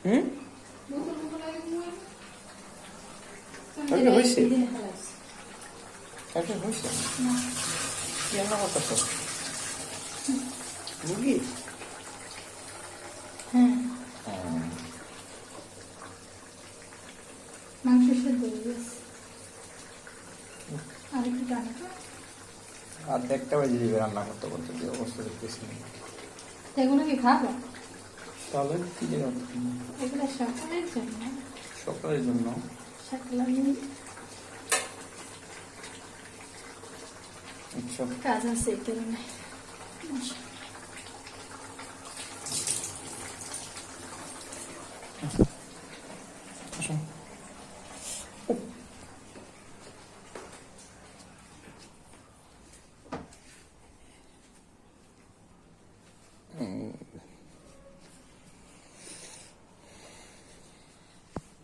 হুম হয়েছে হয়েছে কি রান্না করতেছ মুরগি? হ্যাঁ মাংস সেদ্ধ হয়ে গেছে আর একটু টানাটা আর একটা বাজে দিবে রান্না করতে করতে যে অবস্থা দেখতেছি এগুলো কি খাবো? তাহলে কি যে এগুলো সকালের জন্য সকালের জন্য সকালে আমি আচ্ছা কাজ আছে এই কারণে